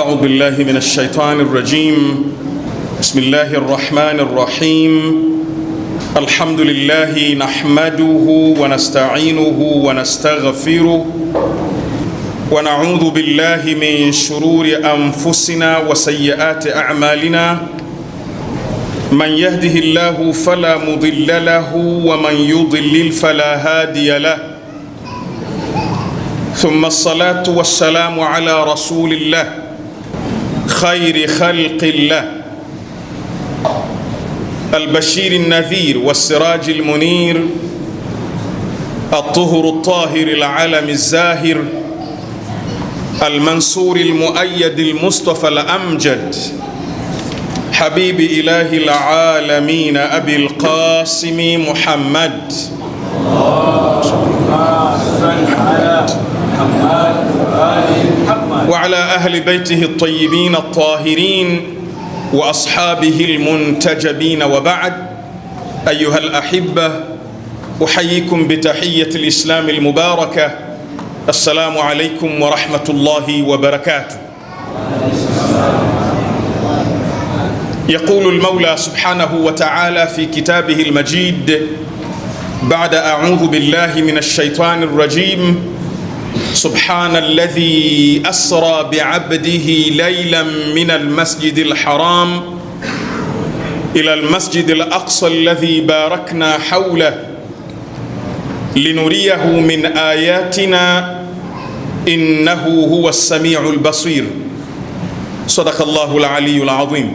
أعوذ بالله من الشيطان الرجيم. بسم الله الرحمن الرحيم. الحمد لله نحمده ونستعينه ونستغفره ونعوذ بالله من شرور أنفسنا وسيئات أعمالنا. من يهده الله فلا مضل له ومن يضلل فلا هادي له. ثم الصلاة والسلام على رسول الله خير خلق الله البشير النذير والسراج المنير الطهر الطاهر العلم الزاهر المنصور المؤيد المصطفى الأمجد حبيب إله العالمين أبي القاسم محمد وعلى أهل بيته الطيبين الطاهرين وأصحابه المنتجبين، وبعد. أيها الأحبة، أحييكم بتحية الإسلام المباركة. السلام عليكم ورحمة الله وبركاته. يقول المولى سبحانه وتعالى في كتابه المجيد بعد أعوذ بالله من الشيطان الرجيم: سبحان الذي أسرى بعبده ليلا من المسجد الحرام إلى المسجد الأقصى الذي باركنا حوله لنريه من آياتنا إنه هو السميع البصير. صدق الله العلي العظيم.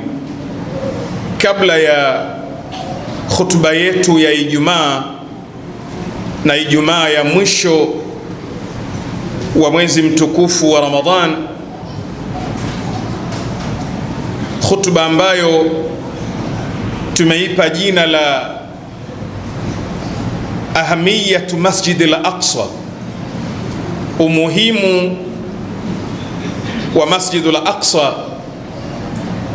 Kabla ya khutba yetu ya Ijumaa na Ijumaa ya mwisho wa mwezi mtukufu wa Ramadhan, khutba ambayo tumeipa jina la ahamiyatu Masjid al-Aqsa, umuhimu wa Masjid al-Aqsa.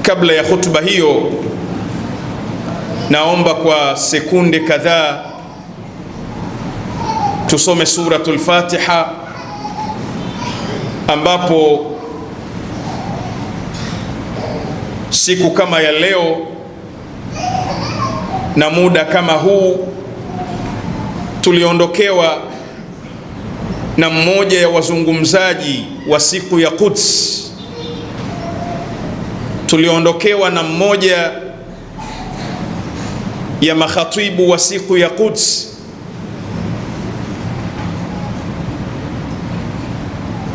Kabla ya khutba hiyo, naomba kwa sekunde kadhaa tusome suratul Fatiha, ambapo siku kama ya leo na muda kama huu tuliondokewa na mmoja ya wazungumzaji wa siku ya Quds. Tuliondokewa na mmoja ya makhatibu wa siku ya Quds,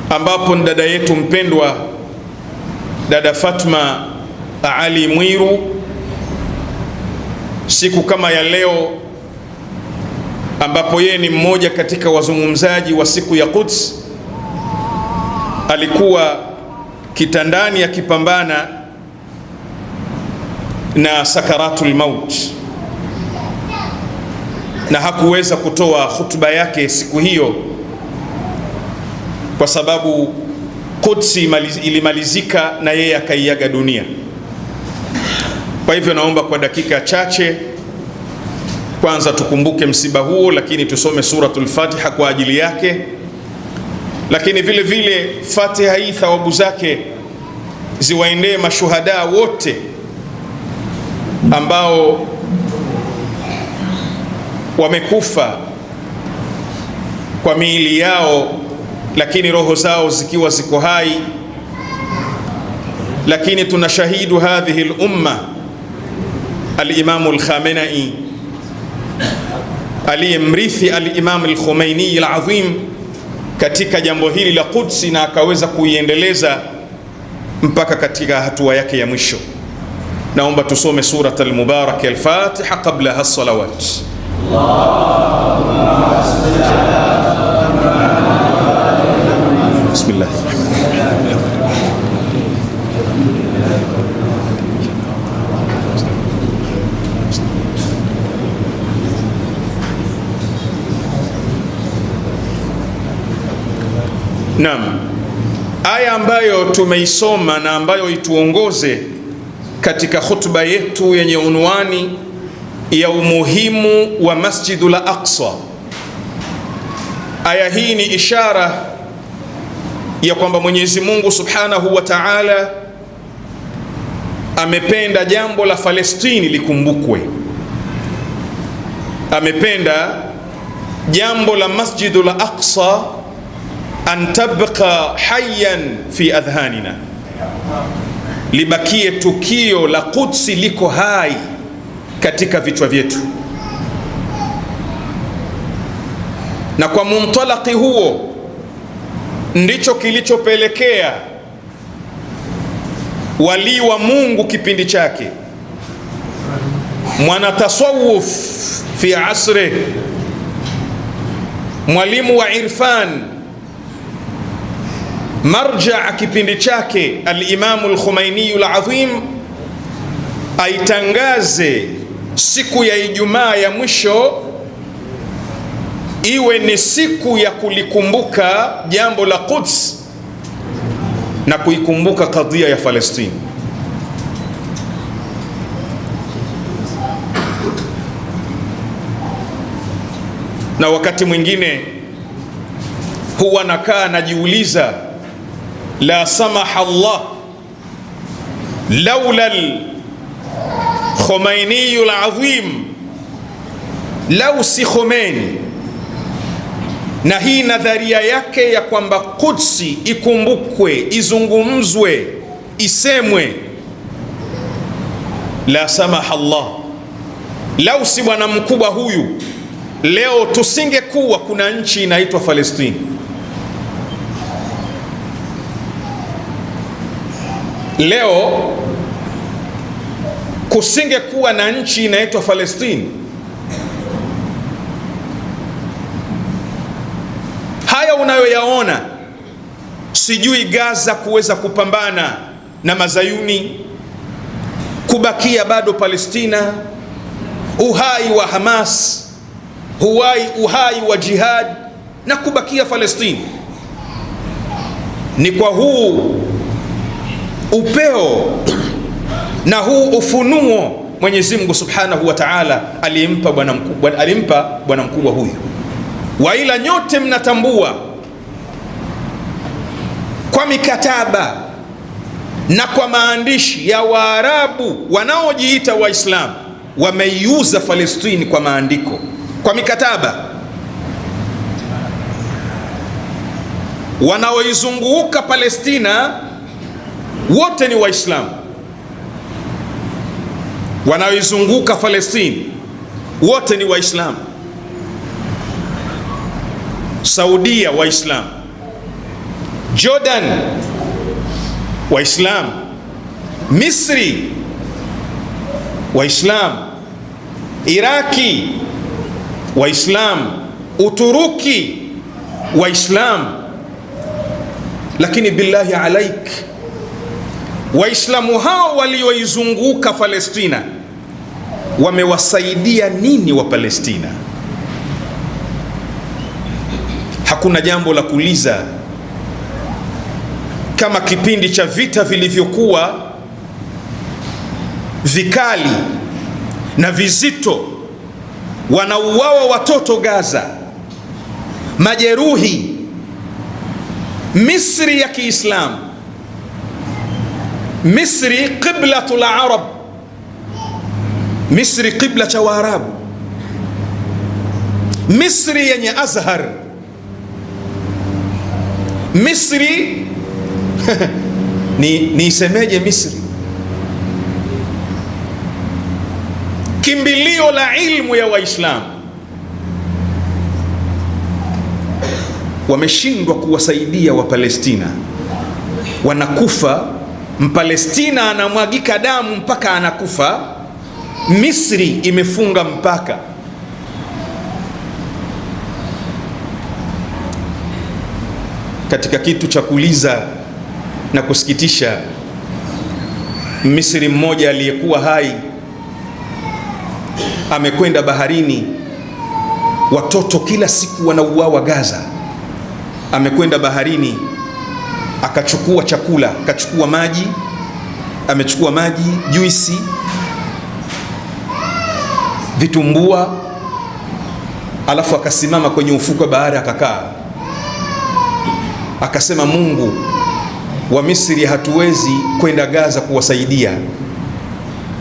ambapo dada yetu mpendwa, dada Fatma Ali Mwiru. Siku kama ya leo, ambapo yeye ni mmoja katika wazungumzaji wa siku ya Quds, alikuwa kitandani akipambana na sakaratul maut, na hakuweza kutoa khutba yake siku hiyo kwa sababu Qudsi ilimalizika na yeye akaiaga dunia. Kwa hivyo naomba kwa dakika chache kwanza tukumbuke msiba huo, lakini tusome suratul Fatiha kwa ajili yake. Lakini vile vile Fatiha hii thawabu zake ziwaendee mashuhada wote ambao wamekufa kwa miili yao, lakini roho zao zikiwa ziko hai. Lakini tunashahidu hadhihi al-umma al-Imam al-Khamenei aliyemrithi al-Imam al-Khomeini al-Azim katika jambo hili la Qudsi, na akaweza kuiendeleza mpaka katika hatua yake ya mwisho. Naomba tusome surat al-Mubarak al-Fatiha qabla as-salawat. Bismillah. Naam, aya ambayo tumeisoma na ambayo ituongoze katika khutba yetu yenye unwani ya umuhimu wa Masjidul Aqsa. Aya hii ni ishara ya kwamba Mwenyezi Mungu Subhanahu wa Ta'ala amependa jambo la Falestini likumbukwe, amependa jambo la Masjidul Aqsa an tabqa hayyan fi adhanina, libakie tukio la Qudsi liko hai katika vichwa vyetu. Na kwa muntalaki huo ndicho kilichopelekea wali wa Mungu kipindi chake, mwana tasawuf fi asri, mwalimu wa irfan, marja kipindi chake, al-Imam al-Khumaini al-Azim, aitangaze siku ya Ijumaa ya mwisho iwe ni siku ya kulikumbuka jambo la Quds na kuikumbuka kadhia ya Falestini. Na wakati mwingine huwa nakaa najiuliza, la samaha Allah laula al-Khumaini al-Azim, lau si Khomeini na hii nadharia yake ya kwamba Qudsi ikumbukwe, izungumzwe, isemwe, la samaha Allah, lau si bwana mkubwa huyu, leo tusingekuwa kuna nchi inaitwa Falestini. Leo kusingekuwa na nchi inaitwa Falestini. Haya unayoyaona, sijui Gaza kuweza kupambana na Mazayuni, kubakia bado Palestina, uhai wa Hamas, uhai wa jihad na kubakia Falestini, ni kwa huu upeo na huu ufunuo Mwenyezi Mungu Subhanahu wa Ta'ala alimpa bwana mkubwa huyu. Waila nyote mnatambua kwa mikataba na kwa maandishi ya Waarabu wanaojiita Waislamu, wameiuza Falestini kwa maandiko, kwa mikataba. Wanaoizunguka Palestina wote ni Waislamu, wanaoizunguka Falestini wote ni Waislamu. Saudia Waislam, Jordan Waislam, Misri Waislam, Iraki Waislam, Uturuki Waislam. Lakini billahi alaik, Waislamu hao walioizunguka Palestina wamewasaidia nini wa Palestina? Hakuna jambo la kuuliza. Kama kipindi cha vita vilivyokuwa vikali na vizito, wanauawa watoto Gaza, majeruhi, Misri ya Kiislamu, Misri qiblatul Arab, Misri qibla cha Waarabu, Misri yenye Azhar, Misri ni isemeje Misri, kimbilio la ilmu ya Waislamu, wameshindwa kuwasaidia wa Palestina. Wanakufa, Mpalestina anamwagika damu mpaka anakufa, Misri imefunga mpaka. Katika kitu cha kuuliza na kusikitisha, Misri mmoja aliyekuwa hai amekwenda baharini, watoto kila siku wanauawa Gaza. Amekwenda baharini akachukua chakula, akachukua maji, amechukua maji, juisi, vitumbua, alafu akasimama kwenye ufuko wa bahari akakaa. akasema, Mungu wa Misri hatuwezi kwenda Gaza kuwasaidia,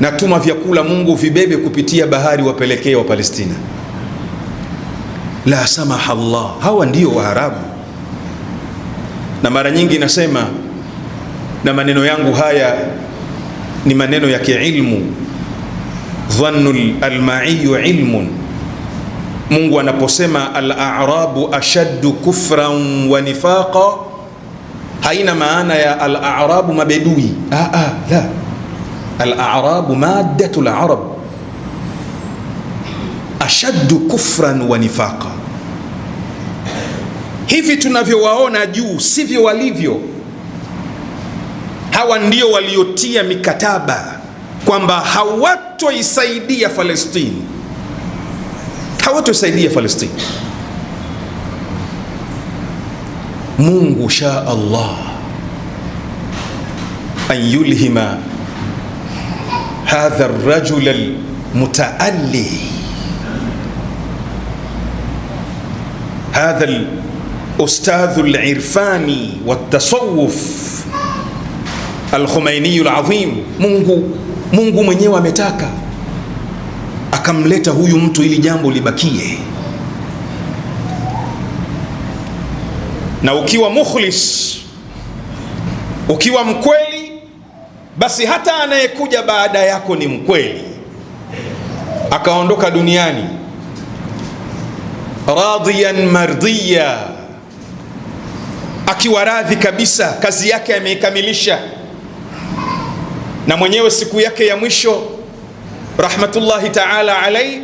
natuma vyakula Mungu vibebe kupitia bahari wapelekee wa Palestina. La samaha Allah, hawa ndio Waarabu. Na mara nyingi nasema, na maneno yangu haya ni maneno ya kiilmu, dhannu almaiyu ilmun. Mungu anaposema al-a'rabu ashaddu kufran wa nifaqa, haina maana ya al-a'rabu mabedui. La, al-a'rabu maddatu al-arab, ashaddu kufran wa nifaqa. Hivi tunavyowaona juu sivyo walivyo. Hawa ndio waliotia mikataba kwamba hawatoisaidia Falestini, hawatoisaidia Falestini. Mungu shaa Allah an yulhima hadha ar-rajul al-mutaalli, hadha al-ustadh al-irfani wat-tasawuf al-Khomeini al-azim. Mungu mwenyewe ametaka akamleta huyu mtu ili jambo libakie. Na ukiwa mukhlis, ukiwa mkweli, basi hata anayekuja baada yako ni mkweli. Akaondoka duniani radiyan mardiya, akiwa radhi kabisa, kazi yake ameikamilisha. Na mwenyewe siku yake ya mwisho rahmatullahi ta'ala alayhi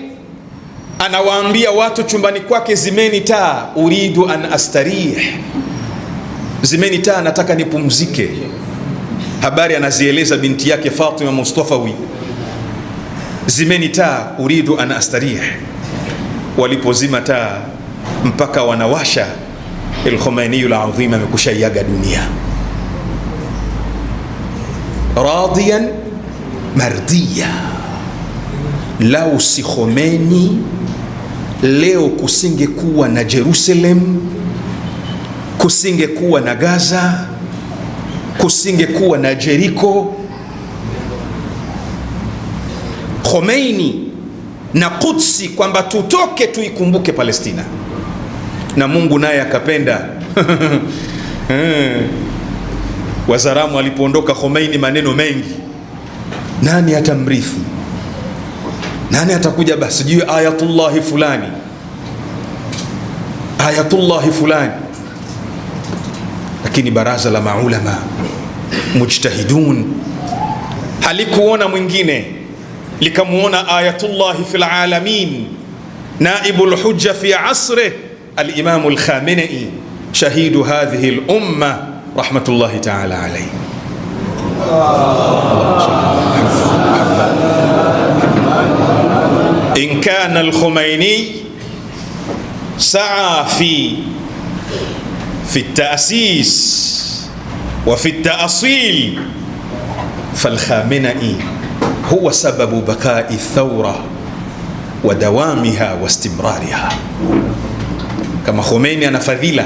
anawaambia watu chumbani kwake, zimeni taa, uridu an astarih, zimeni taa, nataka nipumzike. Habari anazieleza binti yake Fatima Mustafawi, zimeni taa, uridu an astarih. Walipozima taa mpaka wanawasha, al-Khomeini al-azim amekushayaga dunia radiyan mardiya. Lau si Khomeini, leo kusingekuwa na Jerusalem, kusingekuwa na Gaza, kusingekuwa na Jericho. Khomeini na Qudsi, kwamba tutoke tuikumbuke Palestina. Na Mungu naye akapenda Wazaramu alipoondoka Khomeini, maneno mengi, nani atamrithi, nani atakuja, basi juu ayatullahi fulani, ayatullahi fulani. Lakini baraza la maulama mujtahidun halikuona mwingine, likamuona ayatullahi fil alamin, naibul hujja fi asrih, al-imam al-Khamenei, shahidu hadhihi al-umma rahmatullahi ta'ala alayhi. In kana al-Khomeini sa'a fi at-ta'sis wa fi at-ta'sil, fal-Khamenei huwa sababu baqa'i ath-thawra wa dawamiha wa istimrariha. Kama Khomeini ana fadhila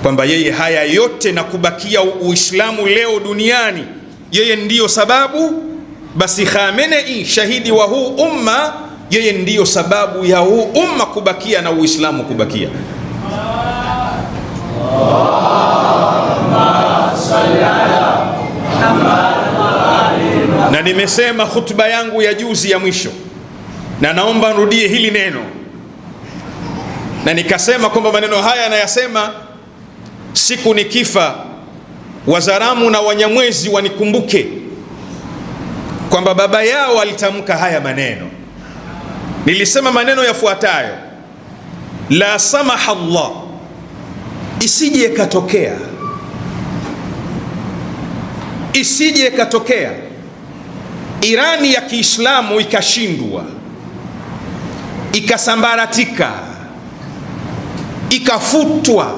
kwamba yeye haya yote na kubakia Uislamu leo duniani yeye ndiyo sababu, basi Khamenei, shahidi wa huu umma, yeye ndiyo sababu ya huu umma kubakia na Uislamu kubakia. Na nimesema khutba yangu ya juzi ya mwisho, na naomba nirudie hili neno, na nikasema kwamba maneno haya anayasema siku nikifa, Wazaramu na Wanyamwezi wanikumbuke kwamba baba yao alitamka haya maneno. Nilisema maneno yafuatayo: la samaha Allah, isije katokea Irani ya Kiislamu ikashindwa, ikasambaratika, ikafutwa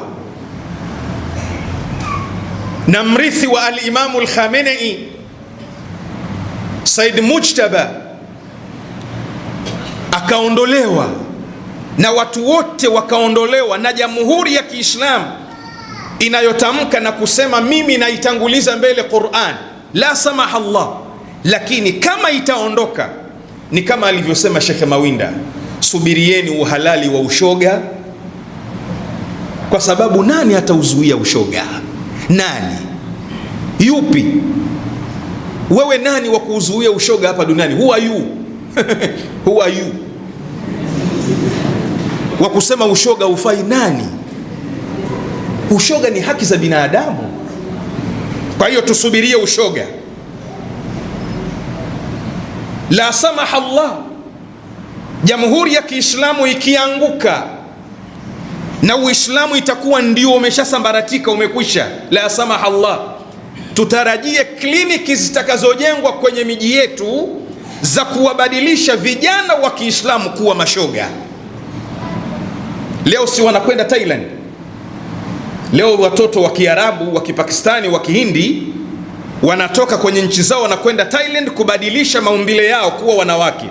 na mrithi wa al-Imamu al-Khamenei Said Mujtaba, akaondolewa na watu wote wakaondolewa, na Jamhuri ya Kiislamu inayotamka na kusema mimi naitanguliza mbele Qur'an, la samaha Allah. Lakini kama itaondoka, ni kama alivyosema Sheikh Mawinda, subirieni uhalali wa ushoga, kwa sababu nani atauzuia ushoga? Nani? Yupi? Wewe nani wa kuuzuia ushoga hapa duniani? Who are you? Who are you wa kusema ushoga ufai? Nani? Ushoga ni haki za binadamu. Kwa hiyo tusubirie ushoga. La samaha Allah. Jamhuri ya Kiislamu ikianguka na Uislamu itakuwa ndio umeshasambaratika, umekwisha, la samaha Allah, tutarajie kliniki zitakazojengwa kwenye miji yetu za kuwabadilisha vijana wa Kiislamu kuwa mashoga. Leo si wanakwenda Thailand? Leo watoto wa Kiarabu, wa Kipakistani, wa Kihindi wanatoka kwenye nchi zao wanakwenda Thailand kubadilisha maumbile yao kuwa wanawake.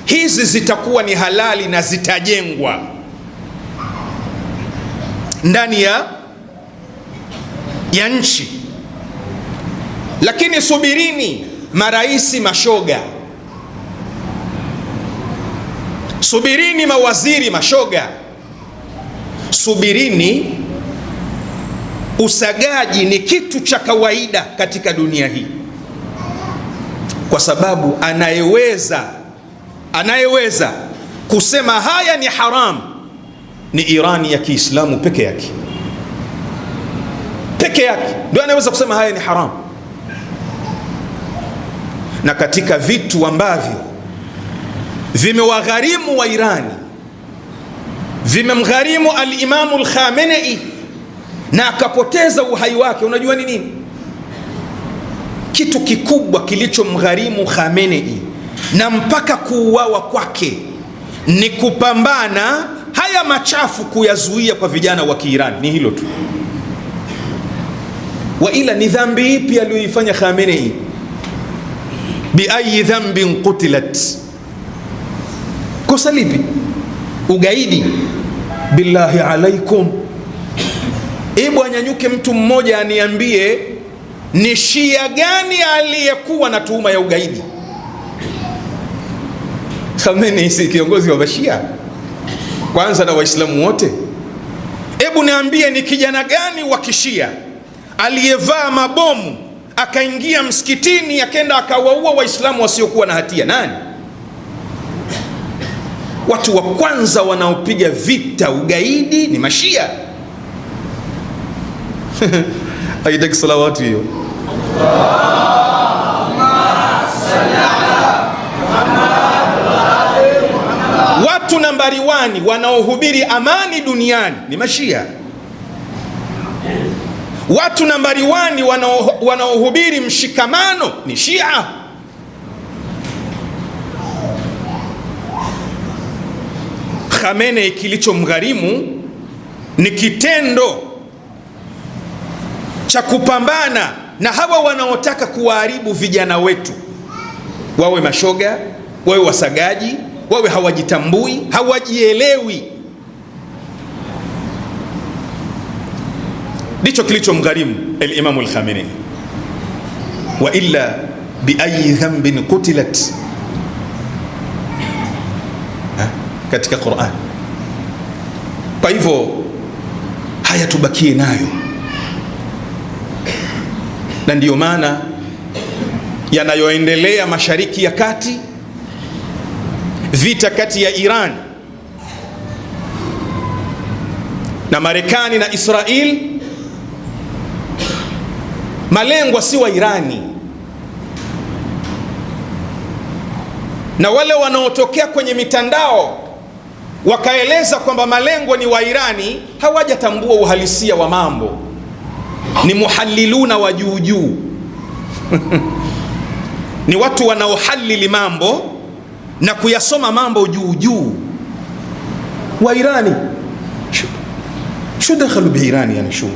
Hizi zitakuwa ni halali na zitajengwa ndani ya nchi. Lakini subirini maraisi mashoga, subirini mawaziri mashoga, subirini. Usagaji ni kitu cha kawaida katika dunia hii, kwa sababu anayeweza kusema haya ni haram ni Irani ya Kiislamu peke yake. Peke yake ndio anaweza kusema haya ni haram. Na katika vitu ambavyo vimewagharimu wa Irani, vimemgharimu al-Imamu al-Khamenei na akapoteza uhai wake, unajua ni nini? Kitu kikubwa kilichomgharimu Khamenei na mpaka kuuawa kwake ni kupambana haya machafu, kuyazuia kwa vijana wa Kiirani. Ni hilo tu. Wa ila ni dhambi ipi aliyoifanya Khamenei? Bi ayi dhanbin qutilat, kosa lipi? Ugaidi? Billahi alaikum, hebu anyanyuke mtu mmoja aniambie ni Shia gani aliyekuwa na tuhuma ya ugaidi? Khamenei si kiongozi wa Shia kwanza na Waislamu wote? Hebu niambie ni kijana gani wa Kishia aliyevaa mabomu akaingia msikitini akaenda akawaua Waislamu wasiokuwa na hatia? Nani? Watu wa kwanza wanaopiga vita ugaidi ni Mashia. Haitaki salawatu hiyo. Watu nambari 1 wanaohubiri amani duniani ni Mashia. Watu nambari 1 wanaohubiri mshikamano ni Shia. Khamenei kilichomgharimu ni kitendo cha kupambana na hawa wanaotaka kuwaharibu vijana wetu, wawe mashoga, wawe wasagaji, wawe hawajitambui, hawajielewi. Ndicho kilichomgharimu al-Imam al-Khamenei. Wa illa bi ayi dhanbin qutilat, katika Qur'an. Kwa hivyo haya tubakie nayo, na ndiyo maana yanayoendelea Mashariki ya Kati, vita kati ya Iran na Marekani na Israel, malengwa si wa Irani. Na wale wanaotokea kwenye mitandao wakaeleza kwamba malengo ni wa Irani, hawajatambua uhalisia wa mambo. Ni muhalliluna wa juu juu. Ni watu wanaohalili mambo na kuyasoma mambo juu juu. Wa Irani shu dakhalu bi Irani, yani shu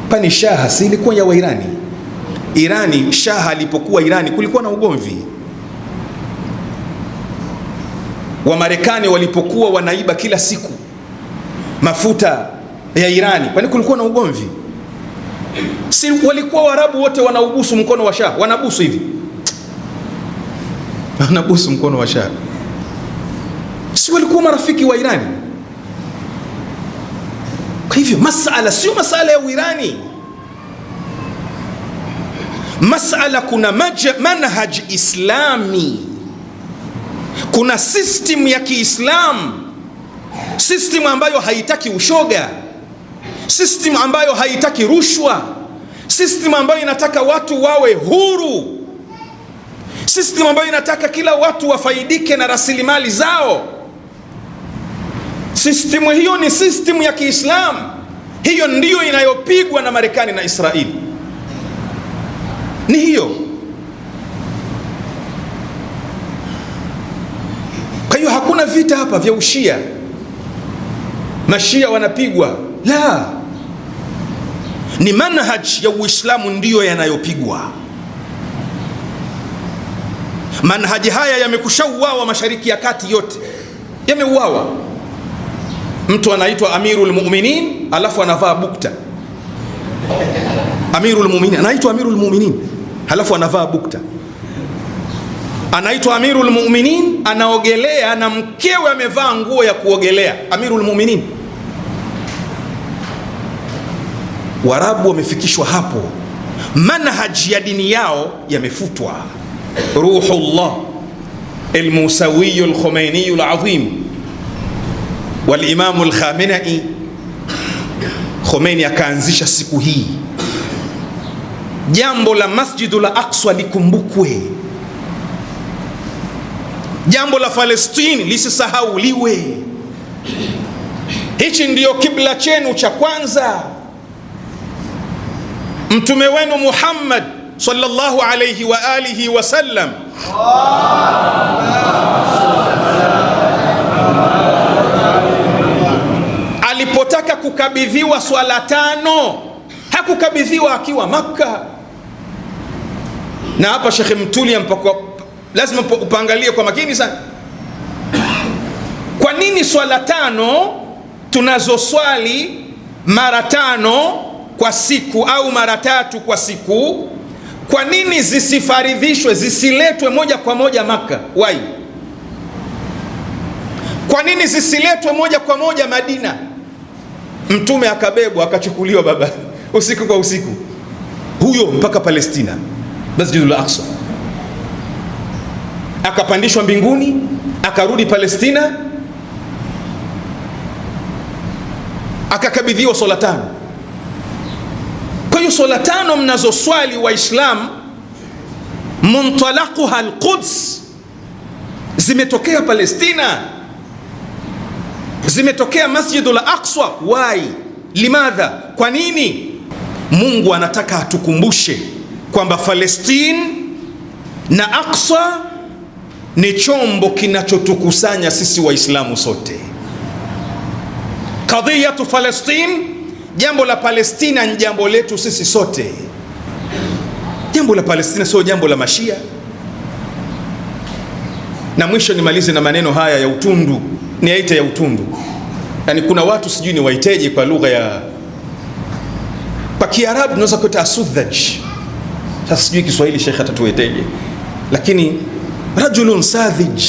pani shaha si ilikuwa ya wa Irani. Irani, shaha alipokuwa Irani kulikuwa na ugomvi. Wa Marekani walipokuwa wanaiba kila siku mafuta ya Irani, kwani kulikuwa na ugomvi? Si walikuwa Waarabu wote wanaubusu mkono wa Shah, wanabusu hivi, wanabusu mkono wa Shah. Si walikuwa marafiki wa Irani? Kwa hivyo masala sio masala ya Uirani, masala kuna manhaj islami, kuna system ya Kiislamu, system ambayo haitaki ushoga, system ambayo haitaki rushwa, system ambayo inataka watu wawe huru, system ambayo inataka kila watu wafaidike na rasilimali zao. System hiyo ni system ya Kiislamu. Hiyo ndiyo inayopigwa na Marekani na Israeli, ni hiyo. Kwa hiyo hakuna vita hapa vya ushia, mashia wanapigwa, la, ni manhaj ya Uislamu ndiyo yanayopigwa. Manhaji haya yamekushauawa Mashariki ya Kati, yote yameuawa. Mtu anaitwa Amirul Mu'minin alafu anavaa bukta. Amirul Mu'minin anaitwa Amirul Mu'minin alafu anavaa bukta. Anaitwa Amirul Mu'minin, anaogelea na mkewe amevaa nguo ya kuogelea. Amirul Mu'minin. Waarabu wamefikishwa hapo, manhaji ya dini yao yamefutwa. Ruhullah al-Musawi al-Khomeini al-Azim wal-Imam al-Khamenei, Khomeini akaanzisha siku hii, jambo la Masjidul Aqsa likumbukwe, jambo la Palestine lisisahauliwe. Hichi ndiyo kibla chenu cha kwanza. Mtume wenu Muhammad sallallahu alayhi wa alihi wa sallam alipotaka kukabidhiwa swala tano, hakukabidhiwa akiwa Makka. Na hapa Sheikh Mtuli lazima upangalie kwa makini sana. Kwa nini swala tano tunazoswali mara tano kwa siku au mara tatu kwa siku, kwa nini zisifaridhishwe, zisiletwe moja kwa moja Makka? Why? Kwa nini zisiletwe moja kwa moja Madina? Mtume akabebwa akachukuliwa baba usiku kwa usiku huyo mpaka Palestina, Masjidul Aqsa, akapandishwa mbinguni, akarudi Palestina, akakabidhiwa swala tano. Kwa hiyo swala tano mnazoswali Waislamu, muntalaquha al-Quds, zimetokea Palestina, zimetokea Masjidul Aqsa. Why? Limadha? Kwa nini? Mungu anataka atukumbushe kwamba Palestine na Aqsa ni chombo kinachotukusanya sisi Waislamu sote. Qadiyatu Palestine, jambo la Palestina ni jambo letu sisi sote. Jambo la Palestina sio jambo la Mashia. Na mwisho nimalize na maneno haya ya utundu, ni aite ya utundu. Yani kuna watu sijui ni waiteje kwa lugha ya kwa Kiarabu tunaweza kuita asudhaj. Sasa sijui Kiswahili Sheikh atatueteje. Lakini rajulun sadhij,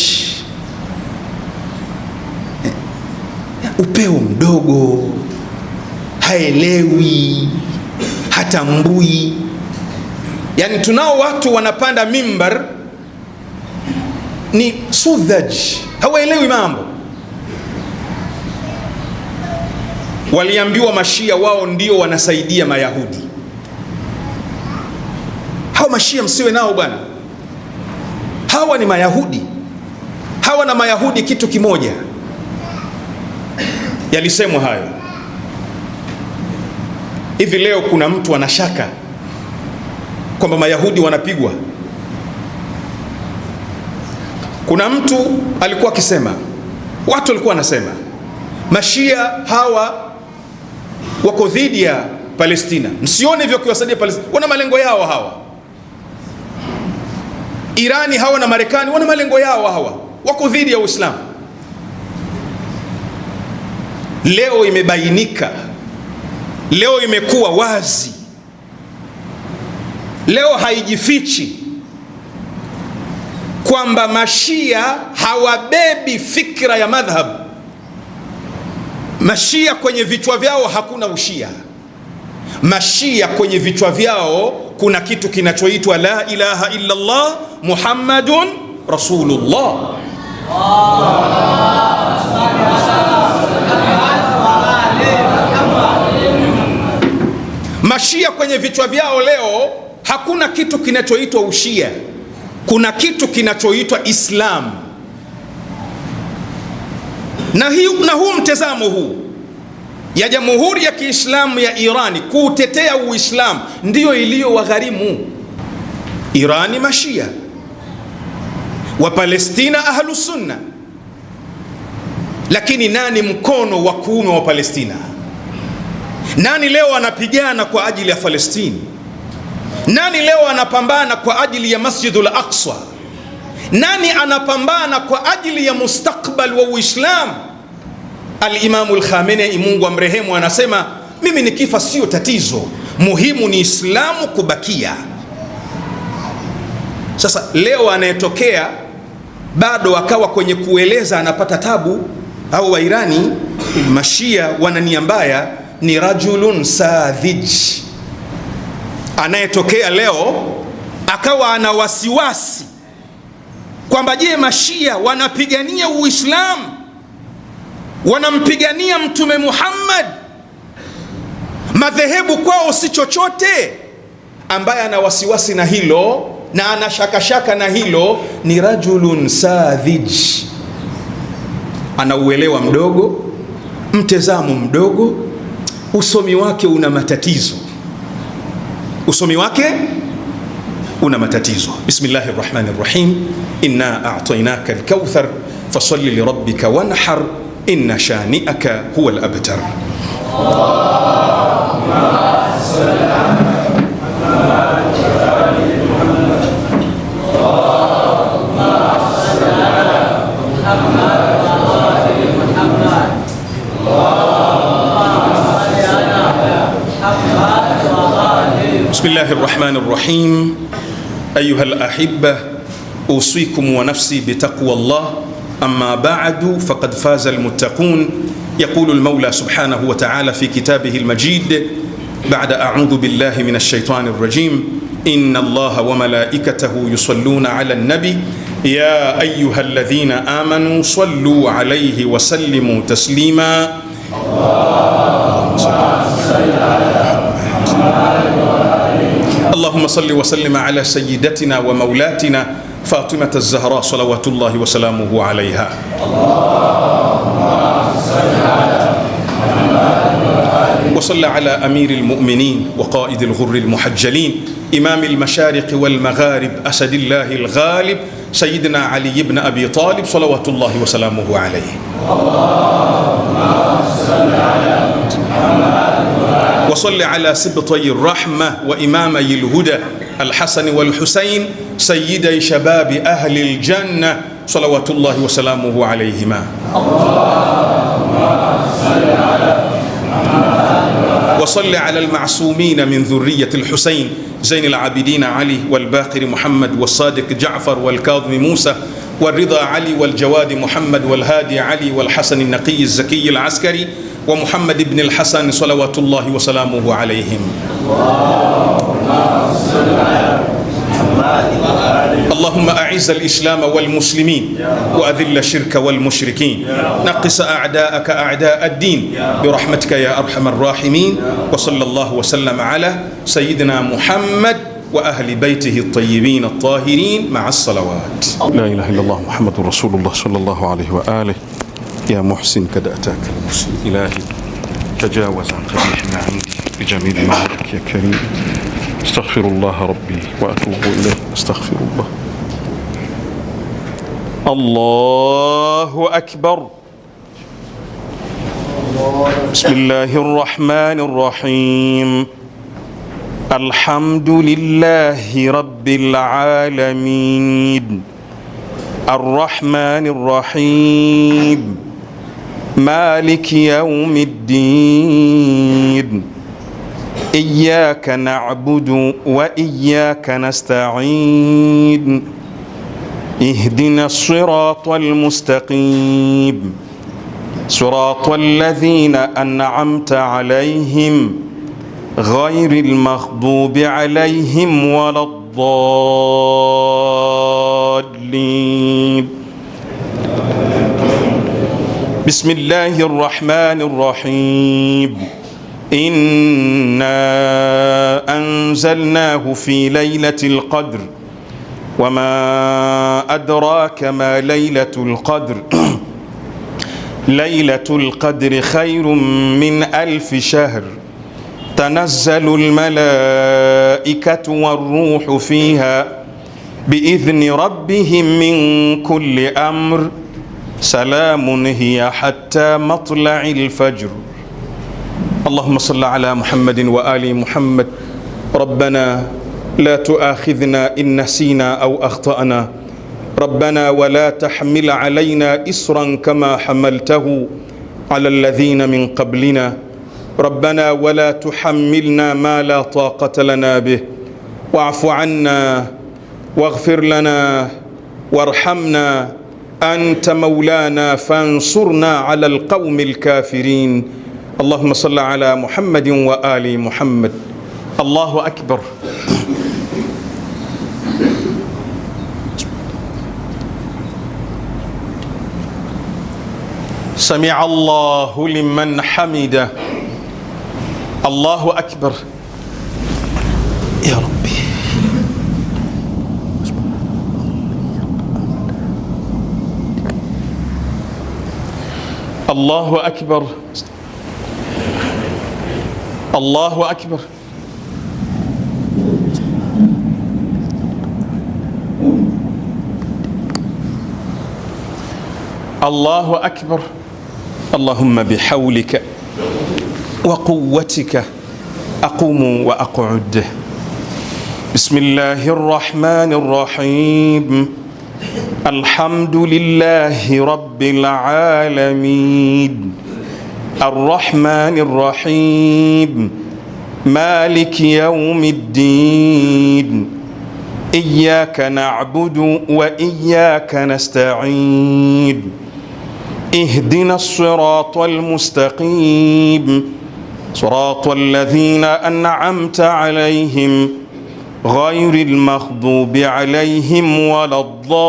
upeo mdogo, haelewi, hatambui. Yani tunao watu wanapanda mimbar ni sudhaj, hawaelewi mambo. Waliambiwa Mashia wao ndio wanasaidia Mayahudi. Hao Mashia msiwe nao bwana, hawa ni Mayahudi, hawa na Mayahudi kitu kimoja. Yalisemwa hayo. Hivi leo kuna mtu anashaka kwamba Mayahudi wanapigwa? Kuna mtu alikuwa akisema, watu walikuwa wanasema Mashia hawa wako dhidi ya Palestina, msione hivyo kiwasaidia Palestina, wana malengo yao hawa. Irani hawa na Marekani wana malengo yao hawa, wako dhidi ya Uislamu. Leo imebainika leo imekuwa wazi, leo haijifichi kwamba mashia hawabebi fikra ya madhhab. Mashia kwenye vichwa vyao hakuna ushia. Mashia kwenye vichwa vyao kuna kitu kinachoitwa la ilaha illa Allah Muhammadun Rasulullah. Mashia kwenye vichwa vyao leo hakuna kitu kinachoitwa ushia, kuna kitu kinachoitwa Islam. Na huu mtazamo huu ya Jamhuri ya Kiislamu ya Irani kutetea Uislamu ndiyo iliyowagharimu Irani mashia, wa Palestina ahlus sunna. Lakini nani mkono wa kuume wa Palestina? Nani leo anapigana kwa ajili ya Palestina? Nani leo anapambana kwa ajili ya Masjidul Aqsa? Nani anapambana kwa ajili ya mustakbal wa Uislamu? Al-Imamu al-Khamenei, Mungu amrehemu, anasema mimi nikifa sio tatizo, muhimu ni Islamu kubakia. Sasa leo anayetokea bado akawa kwenye kueleza anapata tabu, au Wairani mashia wana nia mbaya, ni rajulun sadhij. Anayetokea leo akawa ana wasiwasi kwamba je, mashia wanapigania Uislamu, wanampigania Mtume Muhammad, madhehebu kwao si chochote. Ambaye ana wasiwasi na hilo na ana shakashaka na hilo ni rajulun sadhij. Ana uelewa mdogo, mtazamo mdogo, usomi wake una matatizo. Usomi wake una matatizo. Bismillahir Rahmanir Rahim. Inna a'tainaka al-kauthar fasalli li rabbika wanhar inna shani'aka huwa al-abtar. بسم الله الرحمن الرحيم. أيها الأحبة، أوصيكم ونفسي بتقوى الله. أما بعد، فقد فاز المتقون. يقول المولى سبحانه وتعالى في كتابه المجيد بعد أعوذ بالله من الشيطان الرجيم: إن الله وملائكته يصلون على النبي يا أيها الذين آمنوا صلوا عليه وسلموا تسليما. اللهم صل وسلم على سيدتنا ومولاتنا فاطمة الزهراء صلوات الله وسلامه عليها. وصل على أمير المؤمنين وقائد الغر المحجلين إمام المشارق والمغارب أسد الله الغالب سيدنا علي بن أبي طالب صلوات الله وسلامه عليه. وصل على سبطي الرحمة وإمامي الهدى الحسن والحسين سيدي شباب أهل الجنة صلوات الله وسلامه عليهما. وصل على المعصومين من ذرية الحسين زين العابدين علي والباقر محمد والصادق جعفر والكاظم موسى والرضا علي والجواد محمد والهادي علي والحسن النقي الزكي العسكري ومحمد بن الحسن صلوات الله وسلامه عليهم. اللهم أعز الإسلام والمسلمين وأذل الشرك والمشركين، نقص أعداءك أعداء الدين برحمتك يا أرحم الراحمين. وصلى الله وسلم على سيدنا محمد وأهل بيته الطيبين الطاهرين مع الصلوات. لا إله إلا الله محمد رسول الله صلى الله عليه وآله. يا محسن قد أتاك المحسن إلهي، تجاوز عن قبيح ما عندي بجميل ما لك يا كريم. استغفر الله ربي وأتوب إليه. استغفر الله. الله أكبر. بسم الله الرحمن الرحيم. الحمد لله رب العالمين الرحمن الرحيم مالك يوم الدين إياك نعبد وإياك نستعين اهدنا الصراط المستقيم صراط الذين أنعمت عليهم غير المغضوب عليهم ولا الضالين. بسم الله الرحمن الرحيم. إنا أنزلناه في ليلة القدر وما أدراك ما ليلة القدر ليلة القدر خير من 1000 شهر تنزل الملائكة والروح فيها بإذن ربهم من كل أمر سلام هي حتى مطلع الفجر. اللهم صل على محمد وآل محمد. ربنا لا تؤاخذنا إن نسينا أو أخطأنا. ربنا ولا تحمل علينا إصرا كما حملته على الذين من قبلنا. ربنا ولا تحملنا ما لا طاقة لنا به. واعف عنا واغفر لنا وارحمنا أنت مولانا فانصرنا على القوم الكافرين. اللهم صل على محمد وآل محمد. الله أكبر. سمع الله لمن حمده. الله أكبر. يا ربي. الله أكبر. الله أكبر. الله أكبر. اللهم بحولك وقوتك أقوم وأقعد. بسم الله الرحمن الرحيم. الحمد لله رب العالمين الرحمن الرحيم مالك يوم الدين إياك نعبد وإياك نستعين اهدنا الصراط المستقيم صراط الذين أنعمت عليهم غير المغضوب عليهم ولا الضالين.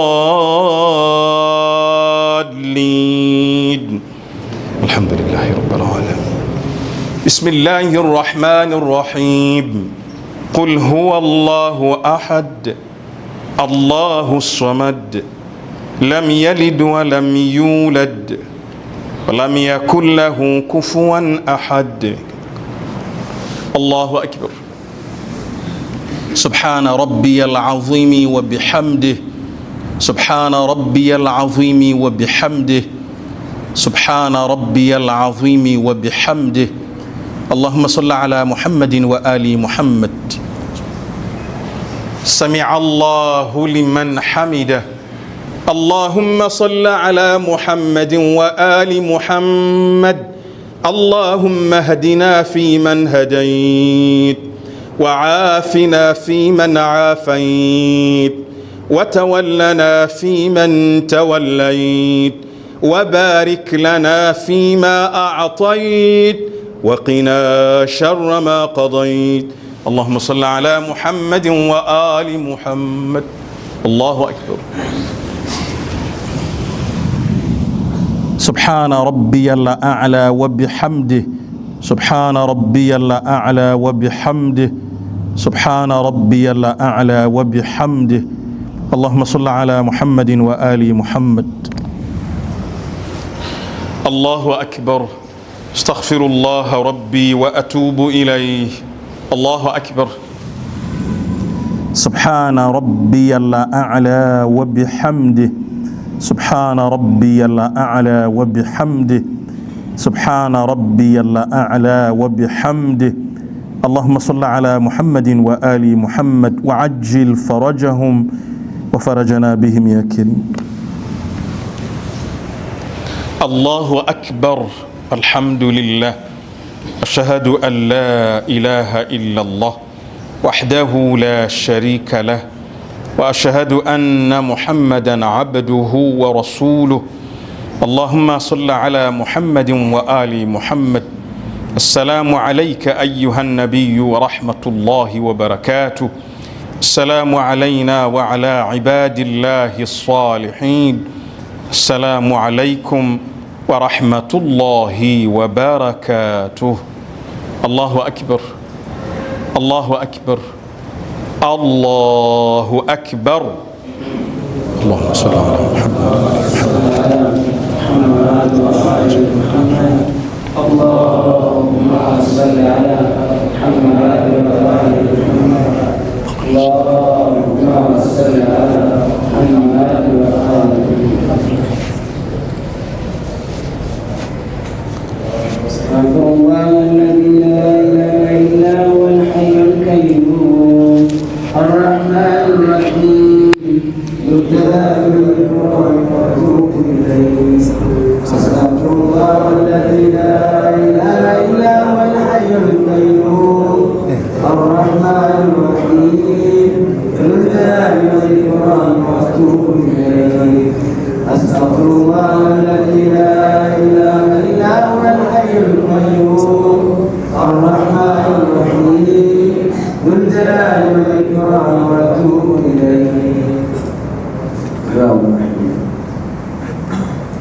الحمد لله رب العالمين. بسم الله الرحمن الرحيم. قل هو الله أحد الله الصمد لم يلد ولم يولد ولم يكن له كفوا أحد. الله أكبر. سبحان ربي العظيم وبحمده. سبحان ربي العظيم وبحمده. سبحان ربي العظيم وبحمده. اللهم صل على محمد وآل محمد. سمع الله لمن حمده. اللهم صل على محمد وآل محمد. اللهم اهدنا فيمن هديت وعافنا فيمن عافيت وتولنا فيمن توليت وبارك لنا فيما أعطيت وقنا شر ما قضيت. اللهم صل على محمد وآل محمد. الله أكبر. سبحان ربي الأعلى وبحمده. سبحان ربي الأعلى وبحمده. سبحان ربي الأعلى وبحمده. اللهم صل على محمد وآل محمد. الله أكبر. استغفر الله ربي وأتوب إليه. الله أكبر. سبحان ربي الأعلى وبحمده. سبحان ربي الأعلى وبحمده. سبحان ربي الأعلى وبحمده. اللهم صل على محمد وآل محمد وعجل فرجهم وفرجنا بهم يا كريم. الله أكبر. الحمد لله. أشهد أن لا إله إلا الله وحده لا شريك له وأشهد أن محمدا عبده ورسوله. اللهم صل على محمد وآل محمد. السلام عليك أيها النبي ورحمة الله وبركاته. السلام علينا وعلى عباد الله الصالحين. السلام عليكم ورحمة الله وبركاته. الله أكبر، الله أكبر، الله أكبر. اللهم صل على محمد. اللهم صل على محمد وآل محمد. اللهم صل على محمد وآل محمد. استغفر الله الذي لا إله إلا هو الحي القيوم الرحمن الرحيم ذو الجلال والإكرام وأتوب إليه. استغفر الله الذي لا إله إلا هو الحي القيوم الرحمن الرحيم ذو الجلال والإكرام وأتوب إليه. أستغفر الله الذي لا إله إلا هو الحي القيوم الرحمن الرحيم ذو الجلال والإكرام وأتوب إليه.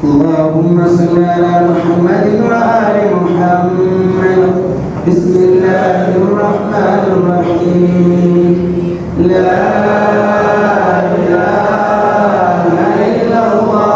اللهم صل على محمد وآل محمد. بسم الله الرحمن الرحيم. لا إله إلا الله.